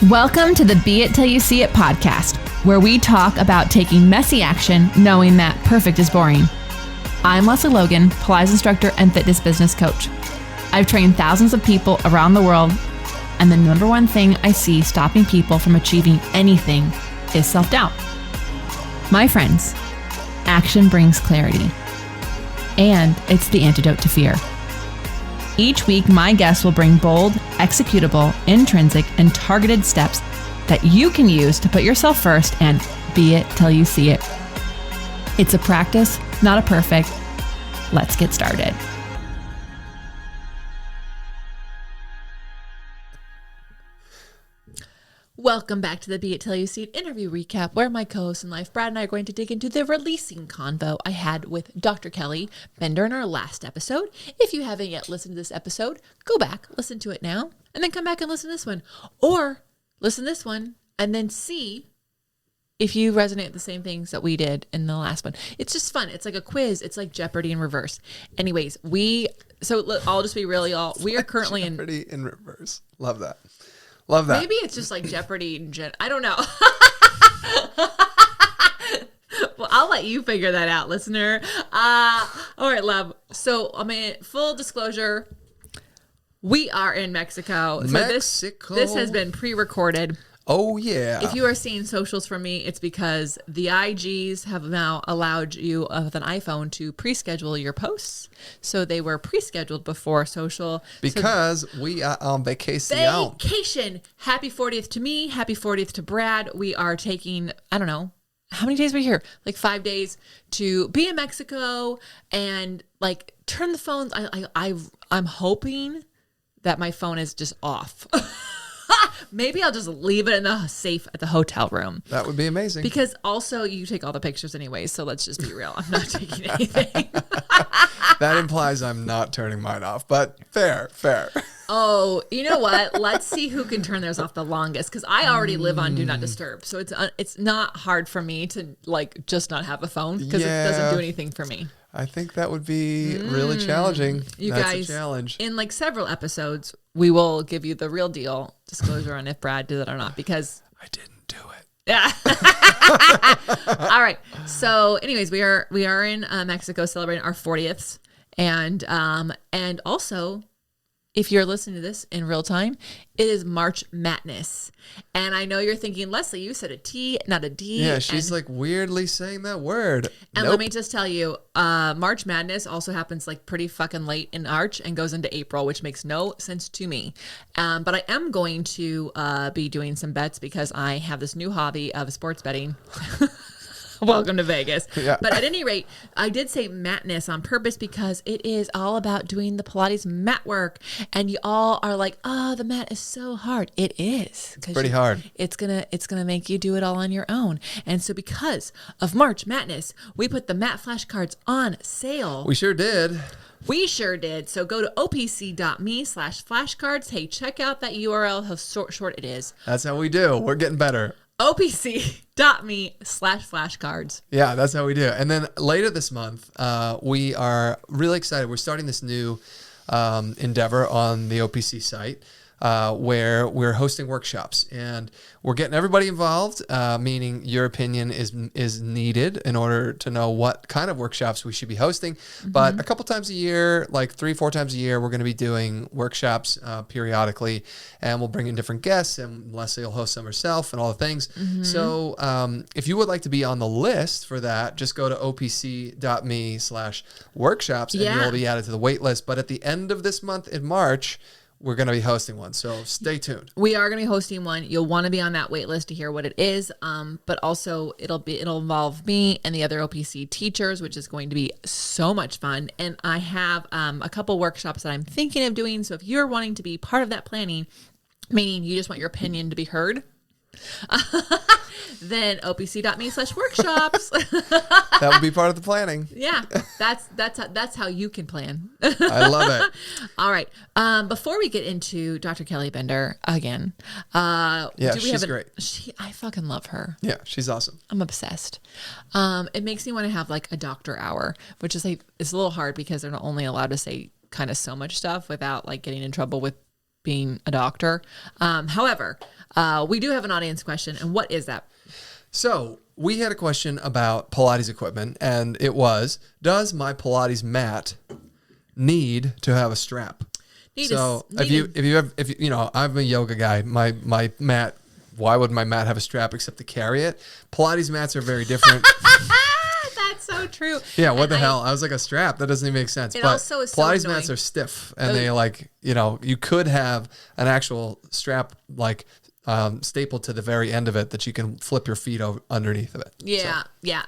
Welcome to the Be It Till You See It podcast, where we talk about taking messy action, knowing that perfect is boring. I'm Lesley Logan, Pilates instructor and fitness business coach. I've trained thousands of people around the world, and the number one thing I see stopping people from achieving anything is self-doubt. My friends, action brings clarity, and it's the antidote to fear. Each week, my guests will bring bold, executable, intrinsic, and targeted steps that you can use to put yourself first and be it till you see it. It's a practice, not a perfect. Let's get started. Welcome back to the Be It Till You See It interview recap, where my co-host in life, Brad, and I are going to dig into the releasing convo I had with Dr. Kelly Bender in our last episode. If you haven't yet listened to this episode, go back, listen to it now, and then come back and listen to this one. Or listen to this one and then see if you resonate with the same things that we did in the last one. It's just fun. It's like a quiz. It's like Jeopardy in reverse. Anyways, I'll just be really we are currently Jeopardy in reverse. Love that. Love that. Maybe it's just like Jeopardy in I don't know. Well, I'll let you figure that out, listener. All right, love. So, full disclosure, we are in Mexico. So this has been pre-recorded. Oh, yeah. If you are seeing socials from me, it's because the IGs have now allowed you with an iPhone to pre-schedule your posts. So they were pre-scheduled before social. Because we are on vacation. Vacation. Happy 40th to me. Happy 40th to Brad. We are taking, I don't know, how many days were we here? Like 5 days to be in Mexico and like turn the phones. I'm hoping that my phone is just off. Maybe I'll just leave it in the safe at the hotel room. That would be amazing. Because also you take all the pictures anyway, so let's just be real. I'm not taking anything. That implies I'm not turning mine off, but fair. Oh, you know what? Let's see who can turn theirs off the longest, because I already live on Do Not Disturb, so it's not hard for me to like just not have a phone, because it doesn't do anything for me. I think that would be really challenging. You That's guys, a challenge. In like several episodes, we will give you the real deal disclosure on if Brad did it or not, because I didn't do it. Yeah. All right. So anyways, we are in Mexico celebrating our 40th. And also, if you're listening to this in real time, it is March MATness. And I know you're thinking, Lesley, you said a T, not a D. Yeah, she's like weirdly saying that word. And Let me just tell you, March Madness also happens like pretty fucking late in March and goes into April, which makes no sense to me. But I am going to be doing some bets because I have this new hobby of sports betting. Welcome to Vegas. Yeah. But at any rate, I did say MATness on purpose because it is all about doing the Pilates mat work. And you all are like, oh, the mat is so hard. It is. It's pretty hard. It's gonna make you do it all on your own. And so because of March MATness, we put the mat flashcards on sale. We sure did. We sure did. So go to opc.me/flashcards. Hey, check out that URL, how short it is. That's how we do. We're getting better. opc.me/flashcards. Yeah, that's how we do it. And then later this month, we are really excited. We're starting this new endeavor on the OPC site where we're hosting workshops. And we're getting everybody involved, meaning your opinion is needed in order to know what kind of workshops we should be hosting. Mm-hmm. But a couple times a year, like 3-4 times a year, we're going to be doing workshops periodically, and we'll bring in different guests, and Lesley will host some herself and all the things. Mm-hmm. So if you would like to be on the list for that, just go to opc.me/workshops and you'll be added to the wait list. But at the end of this month in March, we're going to be hosting one, so stay tuned. We are going to be hosting one. You'll want to be on that wait list to hear what it is, but also it'll involve me and the other OPC teachers, which is going to be so much fun. And I have a couple workshops that I'm thinking of doing, so if you're wanting to be part of that planning, meaning you just want your opinion to be heard, then opc.me/workshops. That would be part of the planning. Yeah, that's how you can plan. I love it. All right. Before we get into Dr. Kelly Bender again, she's great. I fucking love her. Yeah, she's awesome. I'm obsessed. It makes me want to have like a doctor hour, which is like it's a little hard because they're not only allowed to say kind of so much stuff without like getting in trouble with being a doctor. However, we do have an audience question. And what is that? So we had a question about Pilates equipment, and it was, does my Pilates mat need to have a strap? If you know, I'm a yoga guy, my mat, why would my mat have a strap except to carry it? Pilates mats are very different. That's so true. Yeah, what the hell? I was like, a strap? That doesn't even make sense. It but also is so Pilates annoying. mats are stiff, and they like, you know, you could have an actual strap like stapled to the very end of it that you can flip your feet underneath of it. Yeah, so, yeah.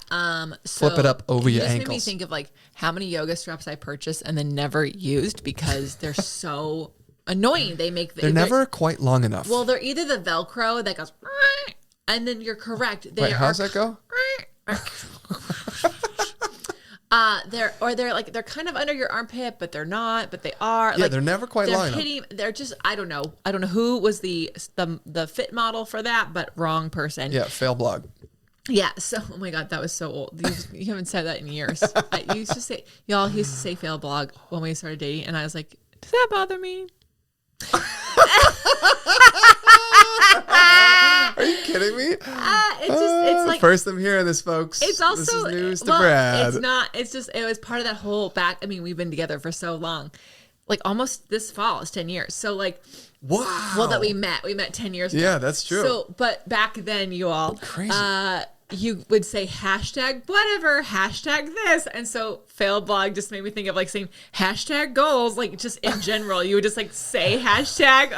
Flip it up over your ankles. ankles. Made me think of like how many yoga straps I purchased and then never used because they're so annoying. They're never quite long enough. Well, they're either the Velcro that goes, and then you're correct. Wait, how's that go? They're kind of under your armpit, but they're not. But they are. Yeah, they're never quite long enough. They're just. I don't know who was the fit model for that, but wrong person. Yeah, fail blog. Yeah. So, oh my God, that was so old. You haven't said that in years. I used to say, y'all. He used to say fail blog when we started dating, and I was like, does that bother me? Are you kidding me? It's like first I'm hearing this, folks. It's also this is news to Brad. It's not. It's just it was part of that whole back. I mean, we've been together for so long, like almost this fall is 10 years. So like, wow. Well, that we met 10 years ago. Yeah, that's true. So, but back then, you all crazy. You would say hashtag whatever, hashtag this. And so fail blog just made me think of like saying hashtag goals, like just in general, you would just like say hashtag.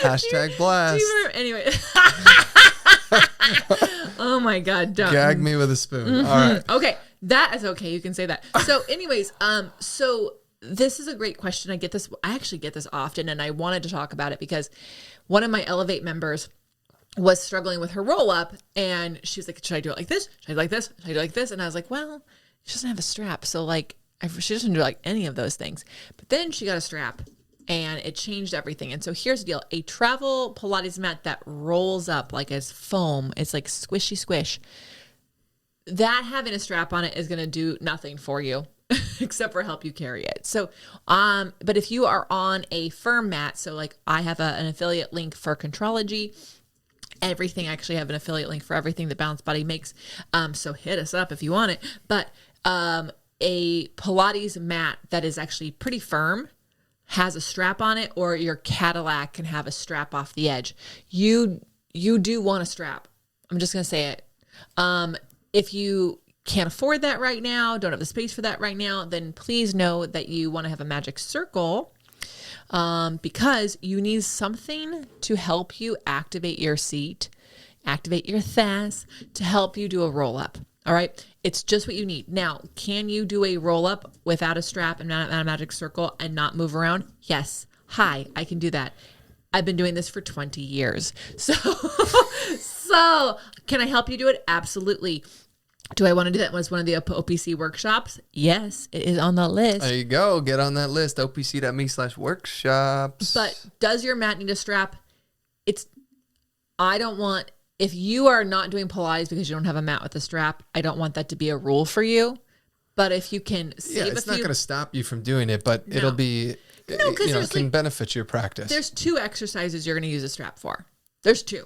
Hashtag blast. Do you remember? Anyway. Oh my God. Dumb. Gag me with a spoon. Mm-hmm. All right. Okay. That is okay. You can say that. So anyways, so this is a great question. I actually get this often, and I wanted to talk about it because one of my Elevate members was struggling with her roll up, and she was like, should I do it like this? Should I do it like this? Should I do it like this? And I was like, well, she doesn't have a strap. So like, she doesn't do like any of those things. But then she got a strap and it changed everything. And so here's the deal. A travel Pilates mat that rolls up like as foam, it's like squishy squish. That having a strap on it is going to do nothing for you except for help you carry it. So, but if you are on a firm mat, so like I have an affiliate link for Contrology, everything. I actually have an affiliate link for everything that Balanced Body makes. So hit us up if you want it. But a Pilates mat that is actually pretty firm has a strap on it, or your Cadillac can have a strap off the edge. You do want a strap. I'm just going to say it. If you can't afford that right now, don't have the space for that right now, then please know that you want to have a magic circle. Because you need something to help you activate your seat, activate your thighs, to help you do a roll up. All right. It's just what you need. Now, can you do a roll up without a strap and not a magic circle and not move around? Yes. Hi, I can do that. I've been doing this for 20 years. So can I help you do it? Absolutely. Do I want to do that as one of the OPC workshops? Yes, it is on the list. There you go. Get on that list, opc.me/workshops. But does your mat need a strap? If you are not doing Pilates because you don't have a mat with a strap, I don't want that to be a rule for you. But if you can save it's not going to stop you from doing it, but it'll be, it can benefit your practice. There's 2 exercises you're going to use a strap for. There's 2.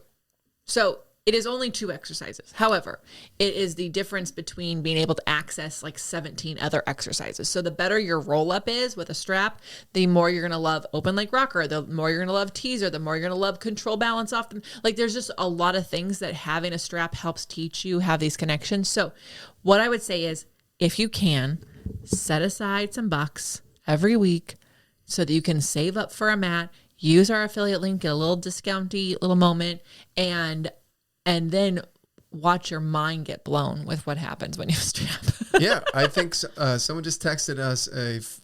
So it is only 2 exercises. However, it is the difference between being able to access like 17 other exercises. So the better your roll up is with a strap, the more you're going to love open leg rocker, the more you're going to love teaser, the more you're going to love control balance off them. Like there's just a lot of things that having a strap helps teach you, have these connections. So what I would say is, if you can, set aside some bucks every week so that you can save up for a mat, use our affiliate link, get a little discounty little moment, and then watch your mind get blown with what happens when you strap. Yeah, I think someone just texted us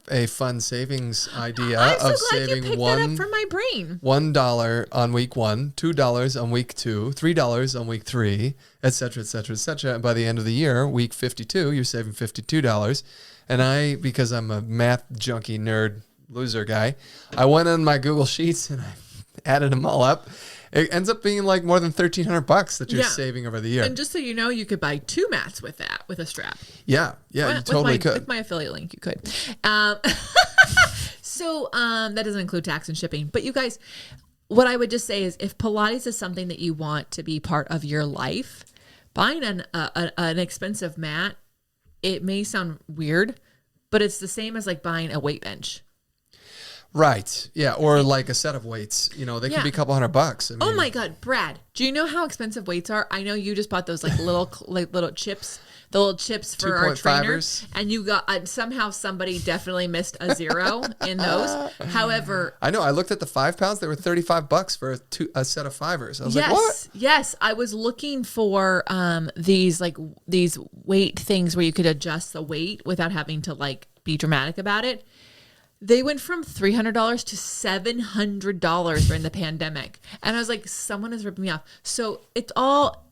a fun savings idea I'm so of glad saving you picked that up from my brain. $1 on week 1, $2 on week 2, $3 on week 3, et cetera, et cetera, et cetera. And by the end of the year, week 52, you're saving $52. And because I'm a math junkie nerd loser guy, I went on my Google Sheets and I added them all up. It ends up being like more than $1,300 that you're saving over the year. And just so you know, you could buy 2 mats with that, with a strap. Yeah, you totally could. With my affiliate link, you could. Also, that doesn't include tax and shipping. But you guys, what I would just say is if Pilates is something that you want to be part of your life, buying an expensive mat, it may sound weird, but it's the same as like buying a weight bench. Right. Yeah. Or like a set of weights, they could be a couple $100. I mean, oh my God, Brad, do you know how expensive weights are? I know you just bought those like little chips, the little chips for our trainers, and you got somehow somebody definitely missed a zero in those. However, I know I looked at the 5 pounds; they were $35 for a set of fivers. I was like, what? Yes, I was looking for these weight things where you could adjust the weight without having to like be dramatic about it. They went from $300 to $700 during the pandemic. And I was like, someone is ripping me off. So it's all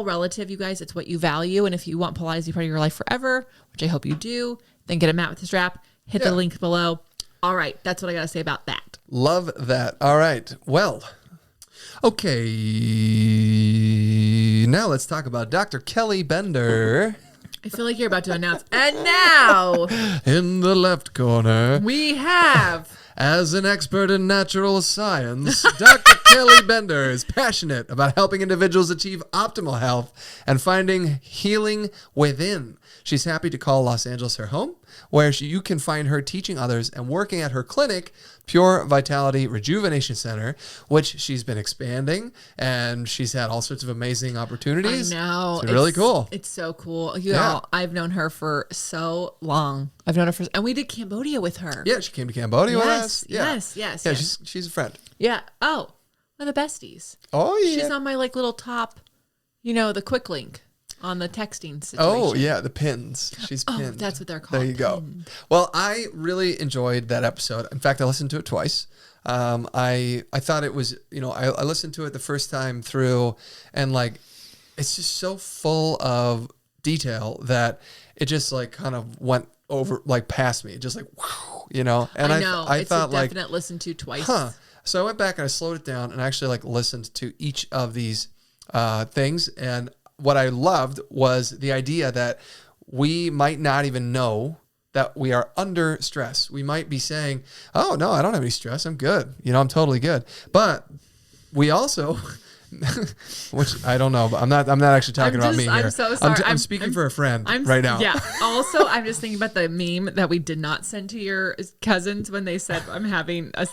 relative, you guys. It's what you value. And if you want Pilates to be part of your life forever, which I hope you do, then get a mat with a strap. Hit the link below. All right. That's what I got to say about that. Love that. All right. Well, okay. Now let's talk about Dr. Kelly Bender. I feel like you're about to announce. And now, in the left corner, we have, as an expert in natural science, Dr. Kelly Bender is passionate about helping individuals achieve optimal health and finding healing within. She's happy to call Los Angeles her home, where you can find her teaching others and working at her clinic, Pure Vitality Rejuvenation Center, which she's been expanding, and she's had all sorts of amazing opportunities. I know. It's really cool. It's so cool. I've known her for so long. And we did Cambodia with her. Yeah, she came to Cambodia with us. Yeah. Yes. Yeah, she's a friend. Yeah. Oh, one of the besties. Oh, yeah. She's on my like little top, the quick link on the texting situation. Oh, yeah, the pins. She's pinned. That's what they're called. There you go. Well, I really enjoyed that episode. In fact, I listened to it twice. I thought it was, I listened to it the first time through, and like, it's just so full of detail that it just like kind of went over, like past me, just like, wow, And I know. I it's thought a definite listen to twice. So I went back and I slowed it down and actually like listened to each of these things. And what I loved was the idea that we might not even know that we are under stress. We might be saying, oh, no, I don't have any stress. I'm good. I'm totally good. But we also, which I don't know, but I'm not actually talking about me here. I'm so sorry. I'm speaking for a friend right now. Yeah. Also, I'm just thinking about the meme that we did not send to your cousins when they said they're having a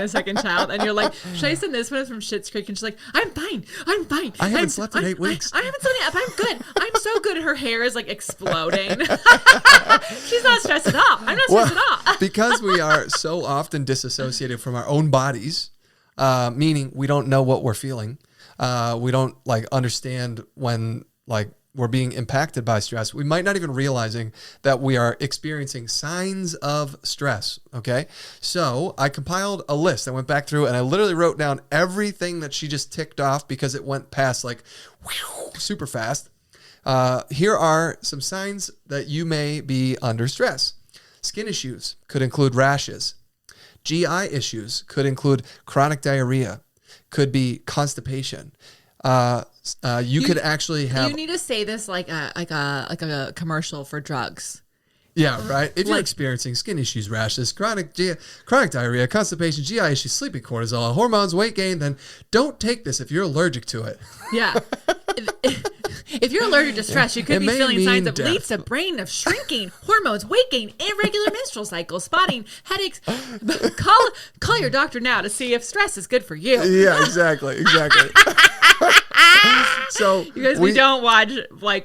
second child, and you're like, should I send this one? It's from Schitt's Creek, and she's like, I'm fine. I haven't slept in 8 weeks. I haven't slept in 8 weeks. I'm good. I'm so good. Her hair is like exploding. She's not stressed at all. I'm not stressed at all. Because we are so often disassociated from our own bodies, meaning we don't know what we're feeling. We don't like understand when like we're being impacted by stress. We might not even realizing that we are experiencing signs of stress. Okay. So I compiled a list. I went back through and I literally wrote down everything that she just ticked off because it went past like super fast. Here are some signs that you may be under stress. Skin issues could include rashes. GI issues could include chronic diarrhea. Could be constipation. You could actually have. You need to say this like a commercial for drugs. Yeah, right. If you're experiencing skin issues, rashes, chronic diarrhea, constipation, GI issues, sleeping, cortisol, hormones, weight gain, then don't take this if you're allergic to it. Yeah. If you're allergic to stress, you could be feeling signs of leads to brain of shrinking, hormones, weight gain, irregular menstrual cycles, spotting, headaches. Call your doctor now to see if stress is good for you. Yeah, exactly. So you guys, we don't watch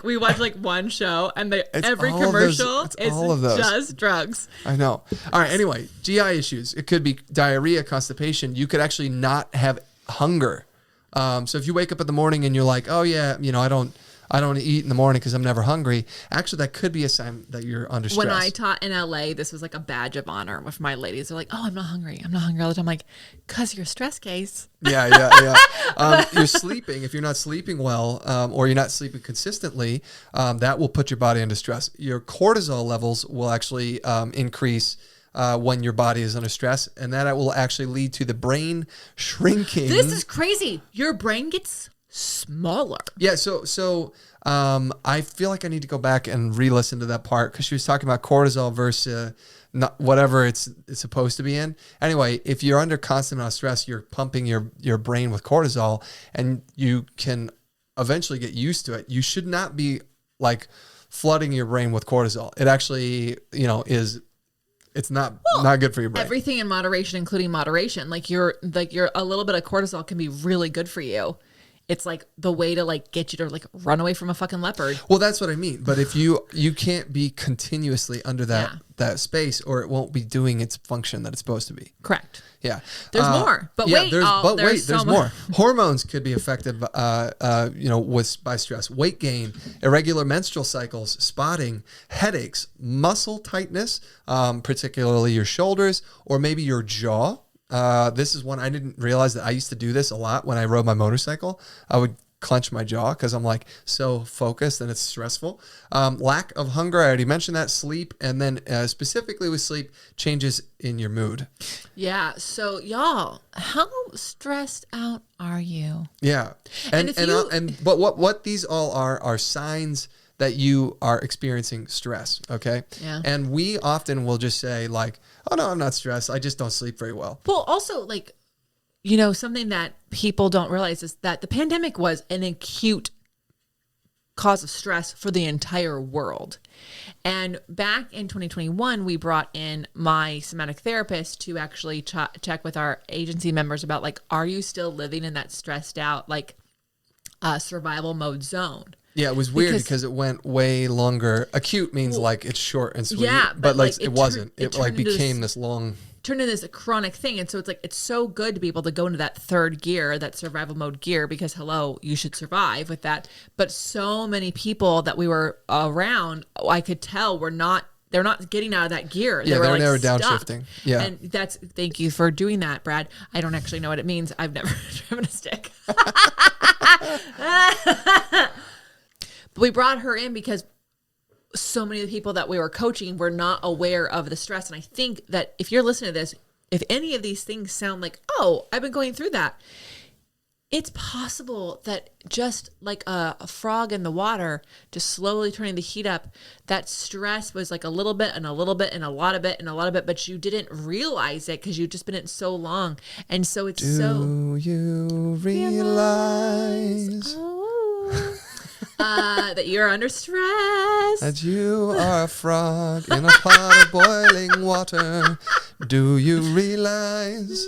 we watch one show, and every commercial is just drugs. I know. All right. Anyway, GI issues. It could be diarrhea, constipation. You could actually not have hunger. So if you wake up in the morning and you're like, oh yeah, I don't eat in the morning because I'm never hungry. Actually, that could be a sign that you're under stress. When I taught in LA, this was like a badge of honor with my ladies. They're like, oh, I'm not hungry all the time. I'm like, because you're a stress case. Yeah. You're sleeping. If you're not sleeping well or you're not sleeping consistently, that will put your body under stress. Your cortisol levels will actually increase when your body is under stress, and that will actually lead to the brain shrinking. This is crazy. Your brain gets smaller. Yeah, so I feel like I need to go back and re-listen to that part because she was talking about cortisol versus not whatever it's supposed to be in. Anyway, if you're under constant amount of stress, you're pumping your brain with cortisol, and you can eventually get used to it. You should not be like flooding your brain with cortisol. It actually, it's not good for your brain. Everything in moderation, including moderation. Like you're a little bit of cortisol can be really good for you. It's like the way to like get you to like run away from a fucking leopard. Well, that's what I mean. But if you can't be continuously under that space, or it won't be doing its function that it's supposed to be. Correct. Yeah. There's more. But wait, there's more. Hormones could be affected by stress. Weight gain, irregular menstrual cycles, spotting, headaches, muscle tightness, particularly your shoulders, or maybe your jaw. This is one I didn't realize that I used to do this a lot when I rode my motorcycle. I would clench my jaw because I'm like so focused and it's stressful. Lack of hunger, I already mentioned that. Sleep, and then specifically with sleep, changes in your mood. Yeah. So y'all, how stressed out are you? Yeah. But what these all are signs that you are experiencing stress. Okay. Yeah. And we often will just say like, oh no, I'm not stressed. I just don't sleep very well. Well, also like, something that people don't realize is that the pandemic was an acute cause of stress for the entire world. And back in 2021, we brought in my somatic therapist to actually check with our agency members about like, are you still living in that stressed out, like survival mode zone? Yeah, it was weird because it went way longer. Acute means like it's short and sweet. Yeah, but like it wasn't. It like became this long. Turned into this chronic thing. And so it's like, it's so good to be able to go into that third gear, that survival mode gear, because hello, you should survive with that. But so many people that we were around, I could tell they're not getting out of that gear. Yeah, they're never stuck. downshifting. Yeah. And thank you for doing that, Brad. I don't actually know what it means. I've never driven a stick. But we brought her in because so many of the people that we were coaching were not aware of the stress. And I think that if you're listening to this, if any of these things sound like, oh, I've been going through that, it's possible that just like a frog in the water, just slowly turning the heat up, that stress was like a little bit and a little bit and a lot of it and a lot of it, but you didn't realize it because you've just been in it so long. And so it's Do you realize that you're under stress? That you are a frog in a pot of boiling water. Do you realize?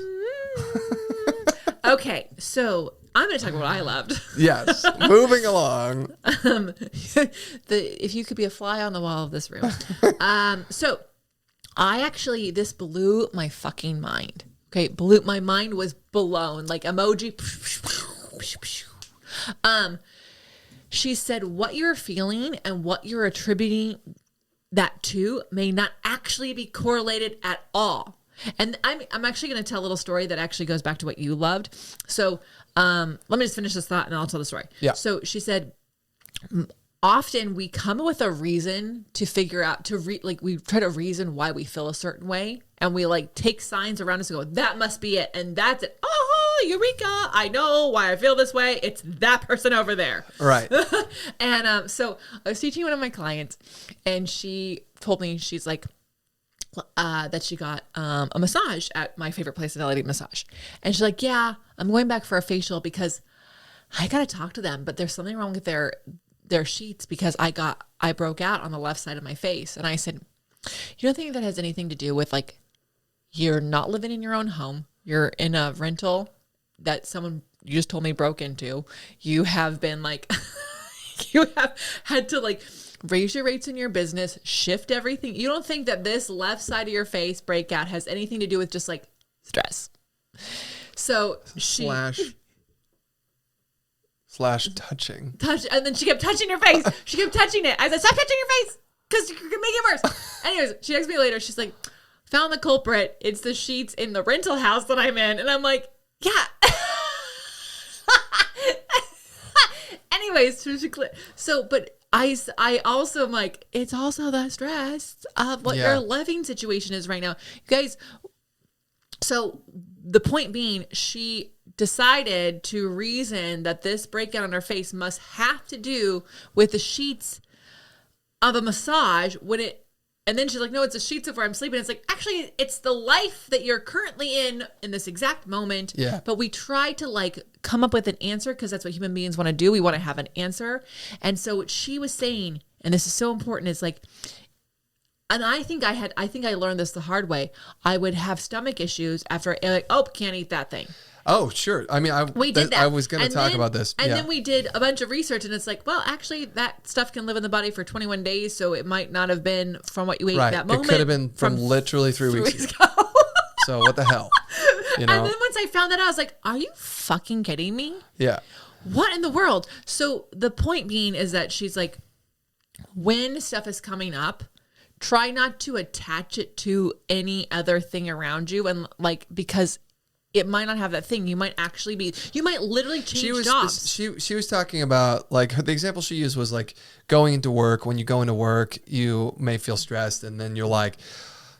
Okay, so I'm going to talk about what I loved. Yes, moving along. If you could be a fly on the wall of this room. So this blew my fucking mind. Okay, my mind was blown. Like emoji. She said what you're feeling and what you're attributing that to may not actually be correlated at all. And I'm actually going to tell a little story that actually goes back to what you loved. So let me just finish this thought and I'll tell the story. Yeah. So she said, often we come with a reason to figure out, we try to reason why we feel a certain way. And we like take signs around us and go, that must be it. And that's it. Oh, eureka. I know why I feel this way. It's that person over there. Right. And so I was teaching one of my clients and she told me, she's like, that she got a massage at my favorite place in LA, Massage. And she's like, yeah, I'm going back for a facial because I got to talk to them, but there's something wrong with their sheets because I broke out on the left side of my face. And I said, you don't think that has anything to do with like, you're not living in your own home. You're in a rental that someone you just told me broke into. You have been like, you have had to like raise your rates in your business, shift everything. You don't think that this left side of your face breakout has anything to do with just like stress. So slash touching. And then she kept touching her face. She kept touching it. I said, stop touching your face because you're going to make it worse. Anyways, she texted me later. She's like, found the culprit. It's the sheets in the rental house that I'm in. And I'm like, yeah. Anyways, but I also am like, it's also the stress of what your living situation is right now. You guys, so the point being, she decided to reason that this breakout on her face must have to do with the sheets of a massage when it And then she's like, no, it's the sheets of where I'm sleeping. It's like, actually, it's the life that you're currently in this exact moment. Yeah. But we try to like come up with an answer because that's what human beings want to do. We want to have an answer. And so what she was saying, and this is so important, is like, and I think I learned this the hard way. I would have stomach issues after like, oh, can't eat that thing. Oh, sure. I mean, we did that. I was going to talk about this. And then we did a bunch of research, and it's like, well, actually, that stuff can live in the body for 21 days, so it might not have been from what you ate that moment. It could have been from literally 3 weeks ago. So what the hell? You know? And then once I found that out, I was like, are you fucking kidding me? Yeah. What in the world? So the point being is that she's like, when stuff is coming up, try not to attach it to any other thing around you, and like, because it might not have that thing. You might literally change jobs. She was talking about, like, the example she used was like going into work. When you go into work, you may feel stressed, and then you're like,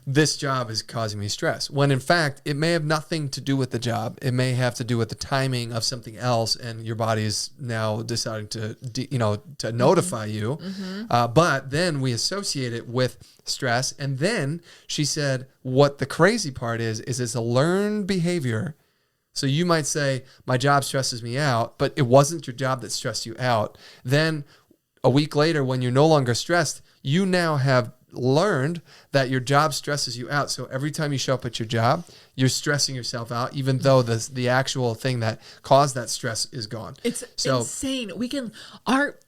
this job is causing me stress. When in fact, it may have nothing to do with the job. It may have to do with the timing of something else, and your body is now deciding to notify you. Mm-hmm. But then we associate it with stress. And then she said, what the crazy part is it's a learned behavior. So you might say, my job stresses me out, but it wasn't your job that stressed you out. Then a week later, when you're no longer stressed, you now have learned that your job stresses you out. So every time you show up at your job, you're stressing yourself out, even though the actual thing that caused that stress is gone. It's insane. We can our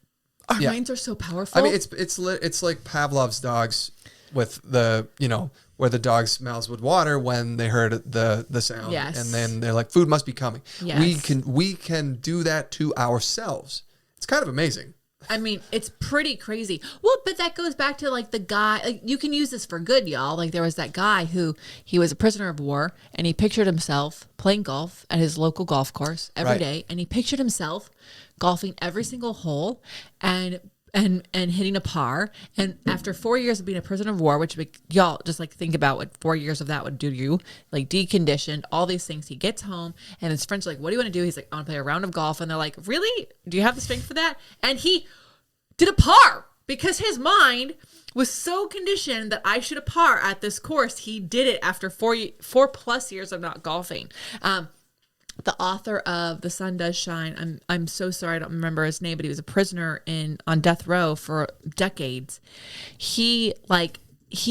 minds are so powerful. I mean, it's like Pavlov's dogs with the, where the dogs' mouths would water when they heard the sound. Yes. And then they're like, food must be coming. Yes. We can do that to ourselves. It's kind of amazing. I mean, it's pretty crazy. Well, but that goes back to like the guy, like, you can use this for good, y'all. Like there was that guy who he was a prisoner of war, and he pictured himself playing golf at his local golf course every day. And he pictured himself golfing every single hole and hitting a par. And after 4 years of being a prisoner of war, which y'all just like think about what 4 years of that would do to you, like deconditioned, all these things. He gets home and his friends are like, what do you want to do? He's like, I want to play a round of golf. And they're like, really? Do you have the strength for that? And he did a par because his mind was so conditioned that I should a par at this course. He did it after 4+ years of not golfing. The author of The Sun Does Shine, I'm so sorry I don't remember his name, but he was a prisoner on death row for decades. He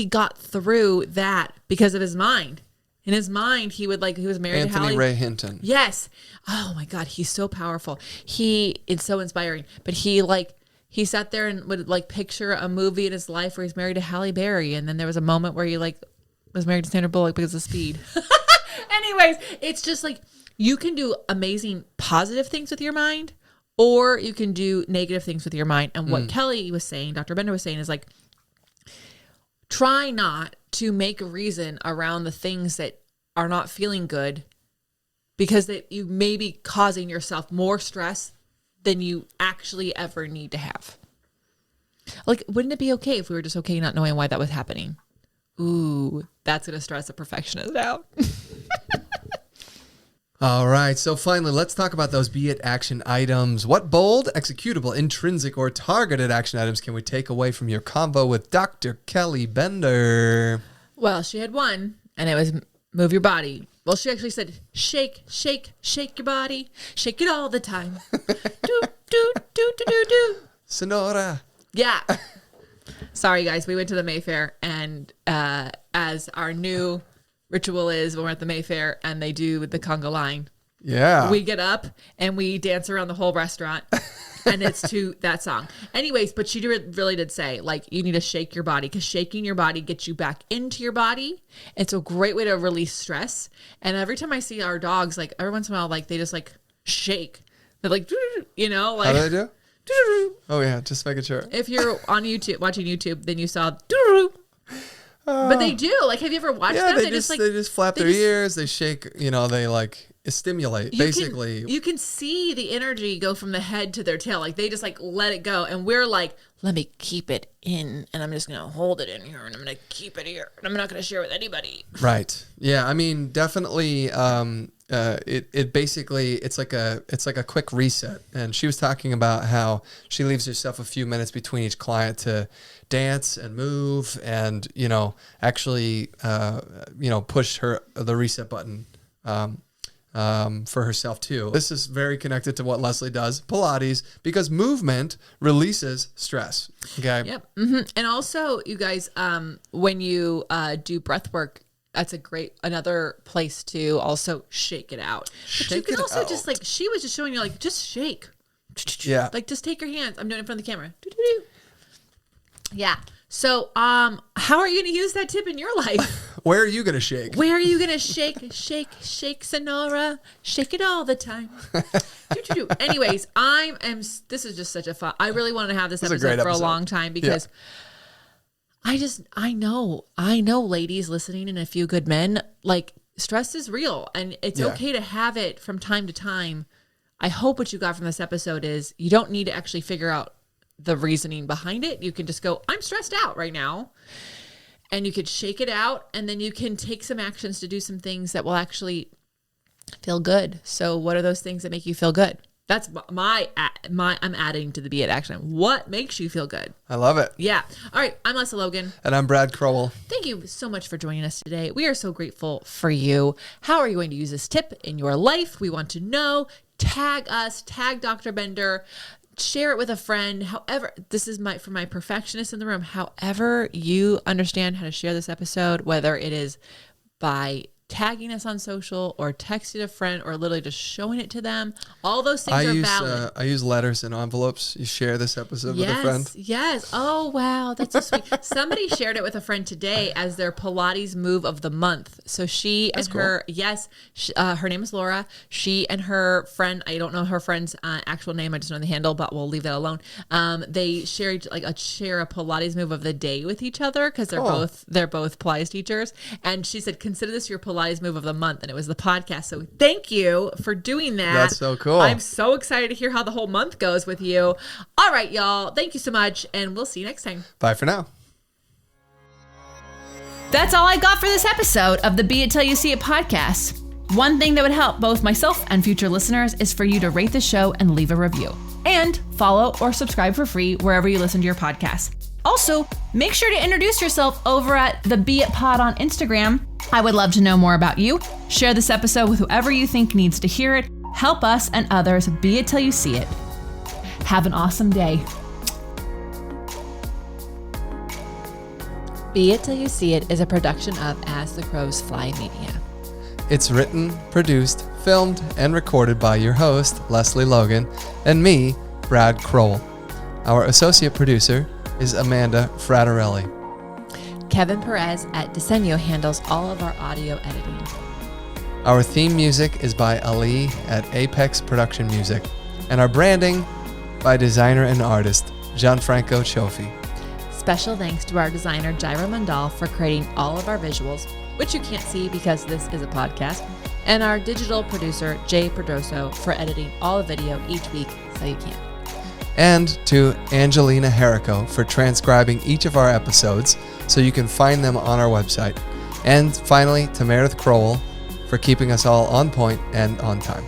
got through that because of his mind. In his mind, he was married to Anthony Ray Hinton. Yes. Oh my God, he's so powerful. It's so inspiring. But he sat there and would like picture a movie in his life where he's married to Halle Berry, and then there was a moment where he like was married to Sandra Bullock because of Speed. Anyways, it's just like, you can do amazing positive things with your mind, or you can do negative things with your mind. And what Kelly was saying, Dr. Bender was saying, is like, try not to make a reason around the things that are not feeling good, because that you may be causing yourself more stress than you actually ever need to have. Like, wouldn't it be okay if we were just okay not knowing why that was happening? Ooh, that's going to stress a perfectionist out. All right, so finally, let's talk about those beit action items. What bold, executable, intrinsic, or targeted action items can we take away from your convo with Dr. Kelly Bender? Well, she had one, and it was move your body. Well, she actually said, shake, shake, shake your body. Shake it all the time. Do, do, do, do, do, do. Sonora. Yeah. Sorry, guys. We went to the Mayfair, and as our new ritual is when we're at the Mayfair and they do the conga line. Yeah. We get up and we dance around the whole restaurant, and it's to that song. Anyways, but she really did say, like, you need to shake your body, because shaking your body gets you back into your body. It's a great way to release stress. And every time I see our dogs, like every once in a while, like they just like shake. They're like, like. How do they do? Oh yeah, just making sure. If you're on YouTube, watching YouTube, then you saw. But they do. Like, have you ever watched them? They just flap their ears. They shake. They like stimulate, you can see the energy go from the head to their tail. Like they just like let it go. And we're like, let me keep it in, and I'm just going to hold it in here, and I'm going to keep it here, and I'm not going to share with anybody. Right. Yeah. I mean, definitely, it basically, it's like a quick reset. And she was talking about how she leaves herself a few minutes between each client to dance and move and, actually, push the reset button, for herself too. This is very connected to what Lesley does, Pilates, because movement releases stress. Okay. Yep. Mm-hmm. And also, you guys, when you do breath work, that's another place to also shake it out. But you can also just like, she was just showing you like, just shake. Yeah. Like just take your hands. I'm doing it in front of the camera. Doo-doo-doo. Yeah. So, how are you going to use that tip in your life? Where are you going to shake? Where are you going to shake, shake, Sonora? Shake it all the time. Anyways, this is just such a fun, I really wanted to have this episode for a long time because I know ladies listening and a few good men, like stress is real and it's okay to have it from time to time. I hope what you got from this episode is you don't need to actually figure out the reasoning behind it. You can just go, I'm stressed out right now. And you could shake it out, and then you can take some actions to do some things that will actually feel good. So what are those things that make you feel good? That's I'm adding to the beit action. What makes you feel good? I love it. Yeah. All right. I'm Lesley Logan. And I'm Brad Crowell. Thank you so much for joining us today. We are so grateful for you. How are you going to use this tip in your life? We want to know. Tag us, tag Dr. Bender. Share it with a friend. However, this is for my perfectionists in the room. However you understand how to share this episode, whether it is by tagging us on social or texting a friend or literally just showing it to them, all those things are valid. I use letters and envelopes. You share this episode with a friend. Yes. Oh, wow. That's so sweet. Somebody shared it with a friend today as their Pilates move of the month. So her name is Laura. She and her friend, I don't know her friend's actual name. I just know the handle, but we'll leave that alone. They share a Pilates move of the day with each other because they're both Pilates teachers. And she said, consider this your Pilates move of the month, and it was the podcast. So thank you for doing that. That's so cool. I'm so excited to hear how the whole month goes with you. All right, y'all. Thank you so much, and we'll see you next time. Bye for now. That's all I got for this episode of the Be It Till You See It podcast. One thing that would help both myself and future listeners is for you to rate the show and leave a review. And follow or subscribe for free wherever you listen to your podcast. Also, make sure to introduce yourself over at the Be It Pod on Instagram. I would love to know more about you. Share this episode with whoever you think needs to hear it. Help us and others be it till you see it. Have an awesome day. Be It Till You See It is a production of As the Crows Fly Media. It's written, produced, filmed, and recorded by your host, Lesley Logan, and me, Brad Crowell. Our associate producer is Amanda Fraterelli. Kevin Perez at Desenio handles all of our audio editing. Our theme music is by Ali at Apex Production Music, and our branding by designer and artist Gianfranco Cioffi. Special thanks to our designer Jairo Mandal for creating all of our visuals, which you can't see because this is a podcast, and our digital producer Jay Perdoso for editing all the video each week so you can. And to Angelina Herrico for transcribing each of our episodes so you can find them on our website. And finally, to Meredith Crowell for keeping us all on point and on time.